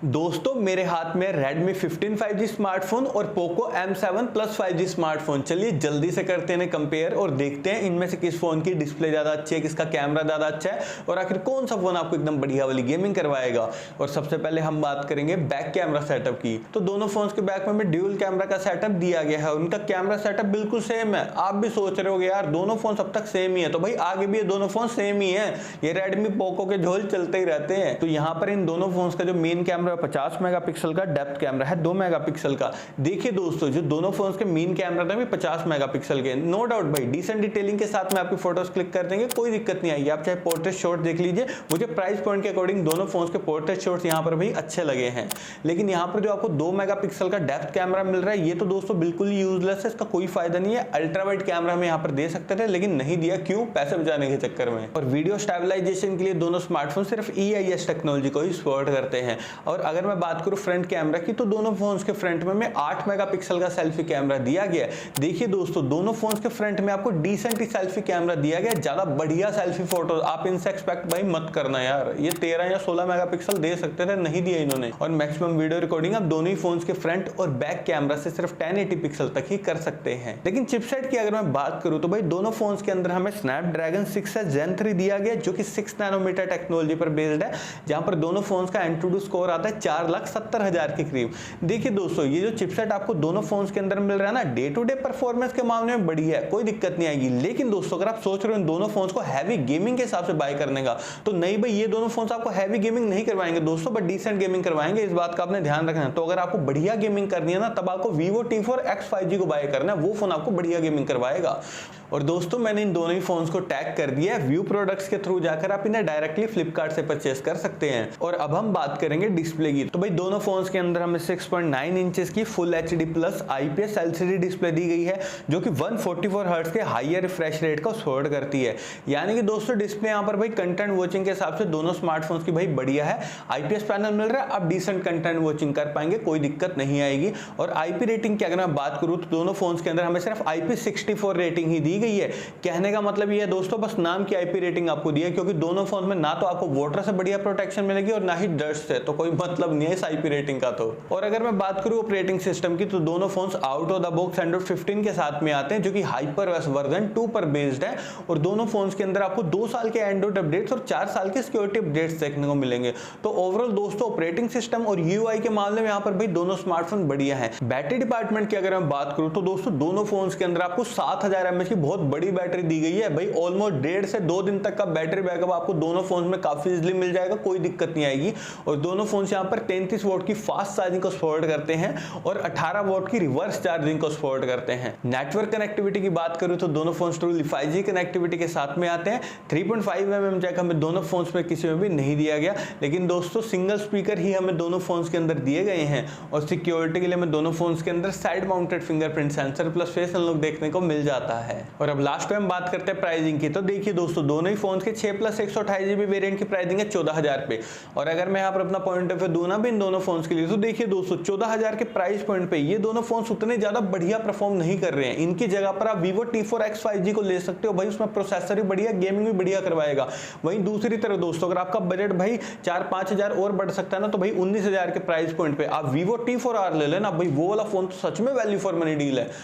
दोस्तों मेरे हाथ में Redmi 15 5G स्मार्टफोन और Poco M7 Plus 5G smartphone. चलिए जल्दी से करते हैं कंपेयर और देखते हैं इनमें से किस फोन की डिस्प्ले ज्यादा अच्छी है, किसका कैमरा ज्यादा अच्छा है और आखिर कौन सा फोन आपको एकदम बढ़िया वाली गेमिंग करवाएगा। और सबसे पहले हम बात करेंगे बैक कैमरा सेटअप की। तो दोनों फोन्स के बैक में ड्यूल कैमरा का सेटअप दिया गया है, उनका कैमरा सेटअप बिल्कुल सेम है। आप भी सोच रहे होगे यार दोनों फोन अब तक सेम ही है, तो भाई आगे भी ये दोनों फोन सेम ही है, ये Redmi Poco के झोल चलते ही रहते हैं। तो यहाँ पर इन दोनों फोन्स का जो मेन कैमरा 50 मेगापिक्सल का, डेप्थ कैमरा है 2 मेगापिक्सल का। देखिए दोस्तों जो दोनों फोन्स के मेन कैमरा था 50 मेगापिक्सल के, नो डाउट भाई डिसेंट डिटेलिंग के साथ में आपकी फोटोज क्लिक कर देंगे, कोई दिक्कत नहीं आएगी। आप चाहे पोर्ट्रेट शॉट देख लीजिए, मुझे प्राइस पॉइंट के अकॉर्डिंग दोनों फोन्स के पोर्ट्रेट शॉट्स यहाँ पर भी अच्छे लगे हैं। लेकिन यहाँ पर जो आपको 2 मेगापिक्सल का डेप्थ कैमरा मिल रहा है ये तो दोस्तों बिल्कुल ही यूजलेस है, इसका कोई फायदा नहीं है। अल्ट्रा वाइड कैमरा हम यहाँ पर दे सकते थे लेकिन नहीं दिया, क्यों? पैसे बचाने के चक्कर में। और वीडियो स्टेबलाइजेशन के लिए दोनों स्मार्टफोन सिर्फ EIS टेक्नोलॉजी को ही सपोर्ट करते हैं। और अगर मैं बात करूं फ्रंट कैमरा की तो दोनों फोन्स के फ्रंट में 8 मेगापिक्सल का सेल्फी कैमरा दिया गया है। देखिए दोस्तों दोनों फोन्स के फ्रंट में आपको डिसेंट ही सेल्फी कैमरा दिया गया, ज्यादा बढ़िया सेल्फी फोटो आप इनसे एक्सपेक्ट भाई मत करना यार। ये 13 या 16 मेगापिक्सल दे सकते थे, नहीं दिया इन्होंने। और मैक्सिमम वीडियो रिकॉर्डिंग आप दोनों ही फोन्स के फ्रंट और बैक कैमरा से सिर्फ 1080 पिक्सल तक ही कर सकते हैं। लेकिन चिपसेट की अगर मैं बात करूं तो भाई दोनों फोन्स के अंदर हमें स्नैपड्रैगन 6 Gen 3 दिया गया जो कि 6 नैनोमीटर टेक्नोलॉजी पर बेस्ड है, जहां पर दोनों फोन्स का एंट्री स्कोर आता है 4,70,000 के करीब। देखिए दोस्तों ये जो चिपसेट आपको दोनों फोन्स के अंदर मिल रहा है ना, डे टू डे परफॉर्मेंस के मामले में बढ़िया है, कोई दिक्कत नहीं आएगी। लेकिन दोस्तों अगर आप सोच रहे हो इन दोनों फोन्स को हैवी गेमिंग के हिसाब से बाय करने का, तो नहीं भाई ये दोनों फोन्स आपको हैवी गेमिंग नहीं करवाएंगे दोस्तों, बट डिसेंट गेमिंग करवाएंगे, इस बात का आपने ध्यान रखना है। तो अगर आपको बढ़िया गेमिंग करनी है ना तब आपको Vivo T4X 5G को बाय करना है, वो फोन आपको बढ़िया गेमिंग करवाएगा। और दोस्तों मैंने इन दोनों ही फोन्स को टैग कर दिया है, व्यू प्रोडक्ट्स के थ्रू जाकर आप इन्हें डायरेक्टली फ्लिपकार्ट से परचेस कर सकते हैं। और अब हम बात करेंगे डिस्प्ले की। तो भाई दोनों फोन्स के अंदर हमें 6.9 इंचेस की full HD plus IPS LCD display दी गई है जो कि 144 हर्ट्ज के हायर रिफ्रेश रेट को सपोर्ट करती है। यानी कि दोस्तों डिस्प्ले यहाँ पर भाई कंटेंट वॉचिंग के हिसाब से दोनों स्मार्टफोन्स की भाई बढ़िया है। IPS पैनल मिल रहा है, आप डिसेंट कंटेंट वॉचिंग कर पाएंगे, कोई दिक्कत नहीं आएगी। और IP रेटिंग की अगर मैं बात करूँ तो दोनों फोन्स के अंदर हमें सिर्फ IP64 रेटिंग ही दी गई है। कहने का मतलब ये है दोस्तों बस नाम की IP रेटिंग आपको दी है, क्योंकि दोनों फोन में ना तो आपको वाटर से बढ़िया प्रोटेक्शन मिलेगी और ना ही डस्ट से, तो कोई मतलब नहीं है इस IP रेटिंग का। तो और अगर मैं बात करूं ऑपरेटिंग सिस्टम की तो दोनों phones out of the box Android 15 के साथ में आते हैं जो कि HyperOS वर्जन 2 पर बेस्ड है। और दोनों फोन्स के अंदर आपको 2 साल के एंड्रॉइड अपडेट्स और 4 साल के सिक्योरिटी अपडेट्स देखने को मिलेंगे। तो ओवरऑल दोस्तों ऑपरेटिंग सिस्टम और UI के मामले में यहाँ पर भाई दोनों स्मार्टफोन बढ़िया है। बैटरी डिपार्टमेंट की अगर मैं बात करूं तो दोस्तों दोनों फोन्स के अंदर आपको 7000 mAh की बहुत बड़ी बैटरी दी गई है भाई। ऑलमोस्ट 1.5 से 2 दिन तक का बैटरी बैकअप आपको दोनों फोन्स में काफी इजीली मिल जाएगा, कोई दिक्कत नहीं आएगी। और दोनों फोन्स यहाँ पर 33 वोल्ट की फास्ट चार्जिंग को सपोर्ट करते हैं और 18 वोल्ट की रिवर्स चार्जिंग को सपोर्ट करते हैं। नेटवर्क कनेक्टिविटी की बात करूं तो दोनों फोन्स ट्रूली 5G कनेक्टिविटी के साथ में आते हैं। 3.5 mm जैक हमें दोनों फोन्स में किसी में भी नहीं दिया गया, लेकिन दोस्तों सिंगल स्पीकर ही हमें दोनों फोन्स के अंदर दिए गए हैं। और सिक्योरिटी के लिए हमें दोनों फोन्स के अंदर side mounted fingerprint sensor plus face unlock देखने को मिल जाता है। और अब लास्ट में हम बात करते हैं प्राइसिंग की। तो देखिए दोस्तों दोनों ही फोन्स के 6 + 128GB वेरिएंट की प्राइसिंग है 14,000 पे। और अगर मैं यहाँ पर अपना पॉइंट ऑफ व्यू दूं ना भी इन दोनों फोन्स के लिए तो देखिए दोस्तों 14,000 के प्राइस पॉइंट पे ये दोनों फोन्स उतने ज्यादा बढ़िया परफॉर्म नहीं कर रहे हैं। इनकी जगह पर आप Vivo T4X 5G को ले सकते हो भाई, उसमें प्रोसेसर भी बढ़िया, गेमिंग भी बढ़िया करवाएगा। वहीं दूसरी तरफ दोस्तों अगर आपका बजट भाई 4-5 हजार और बढ़ सकता है ना, तो भाई 19,000 के प्राइस पॉइंट पे आप Vivo T4R ले लेना भाई, वो वाला फोन तो सच में वैल्यू फॉर मनी डील है।